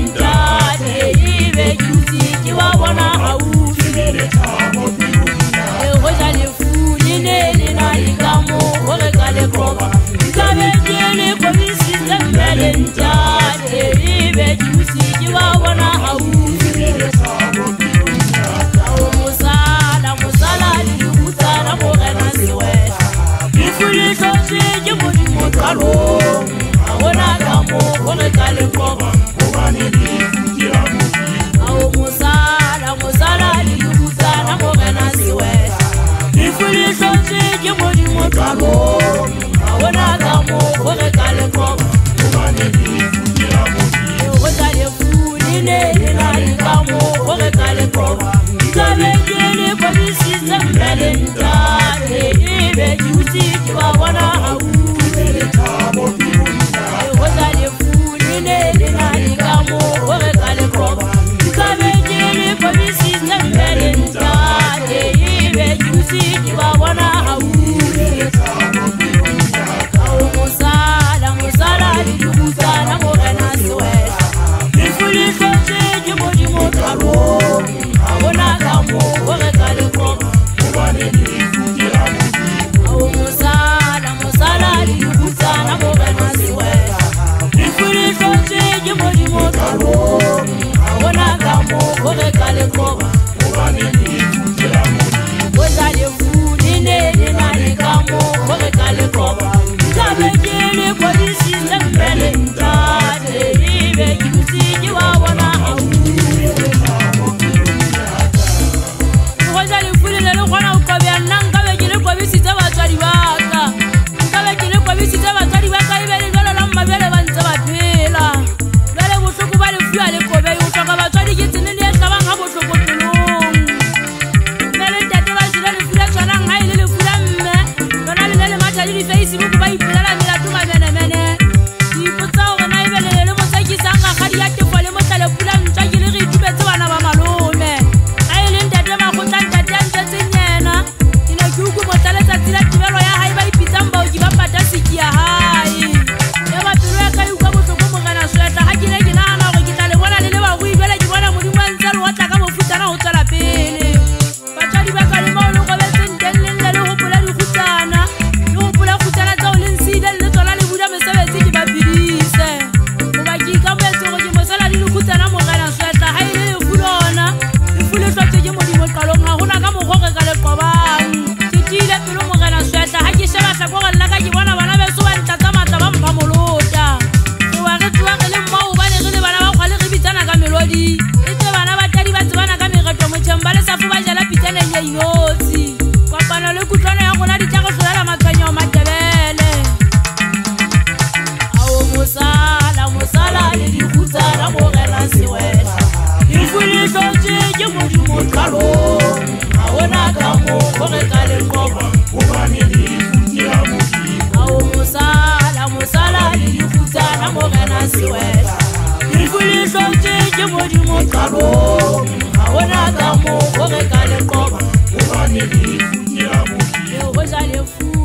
ntate ebe jusi ke wa bona haufi ho ja le fuli ne le na ikamo ho re ka le koba ka be ke le komisi tsembele ntate ebe jusi ke wa bona haufi musala le butsana mo rena sewe ifuli tsosi ke mo di mo kalo bona ka mo ho re ka le koba bane di futira mo ao musala le butsana mo rena sewe ifuli tsosi ke mo di mo kalo bona ka mo ho re ka le koba bane di futira mo ho ja le fuli ne na ka mo ho re ka le koba ka be ke le komisi tsembele ntate ebe jusi ke wa bona haufi ho ja le fuli ne na ka mo ho re ka le koba ka be ke le komisi tsembele ntate ebe jusi ke wa bona haufi musala le butsana mo rena sewe ifuli tsosi ke mo di mo kalo bona ka mo ho re ka le koba bane di futira mo musala le butsana mo rena sewe ifuli tsosi ke mo di mo kalo bona ka mo ho re ka le koba bane di futira mo ho ja le fuli ne na ka mo ho re ka le koba ka be ke le komisi tsembele ntate ebe jusi ke wa bona haufi ho ja le fuli le gona o kobya nna nka be ke le komisi tsa batswadi ba ka nka be ke le komisi tsa batswadi ba ka ebe le jalo la mabele ba ntse ba phela jale bohloko ba le fuwa le kobe o hloka batswadi ke tsene le hlabang ha bohloko pelong mme le ntate ba jile le fula tshwanang ha ile le fula mme lona le le matha le di Facebook ba ipelela melato mamenemene dipotsa hore na ebe le mosekisang ga kgadi ya tefo le motlale pula ntwa ke le re itubetse bana ba malome a ile ntate ba khotla ntate a ntse nyena ina ke uku motlale tsatsi la tibelo ya hae ba ipitsang bao ke ba pata siki ya hae ya ba pelo ya ka uka bohloko mo gana sweta ha ke le ke nahana hore ke tla le bona le le ba go ibele ke bona modimo a ntse re otla ka mofutana ho tswela pele batswadi ba ka le mo le go betseng teng le hopola di khutsana le hopola khutsana tsa o le nsile le tsona le buda mesebetsi ke ba bidise go ba ke ka boetse go ke mosala di khutsana mo gana sweta ha ile le fulona le fule hlotse ke modimo qalong ha hona ka mogore ka le qobang ke tile pelo mo gana sweta ha ke sheba tla go la ka ke bona bana beso ba ntata matla ba mpa molota ke wa re twa le mmao ba le le bana ba khwale re bitsana ka melodi e tse bana ba tadi ba tsebana ka mereto mo tshemba le safu ba jala pitana ya inotsi kopana le kutlwana ya gona di tla go hlola matshwanyo matebele ao musala le di khutsana mo rena sewe ifuli tsosi ke mo di mo kalo ha ona ka mo ho re ka le koba bane di futira mo ao musala le di khutsana mo rena sewe ifuli tsosi ke mo di mo kalo ha ona ka mo ho re ka le koba bane di futira mo ho ja le fu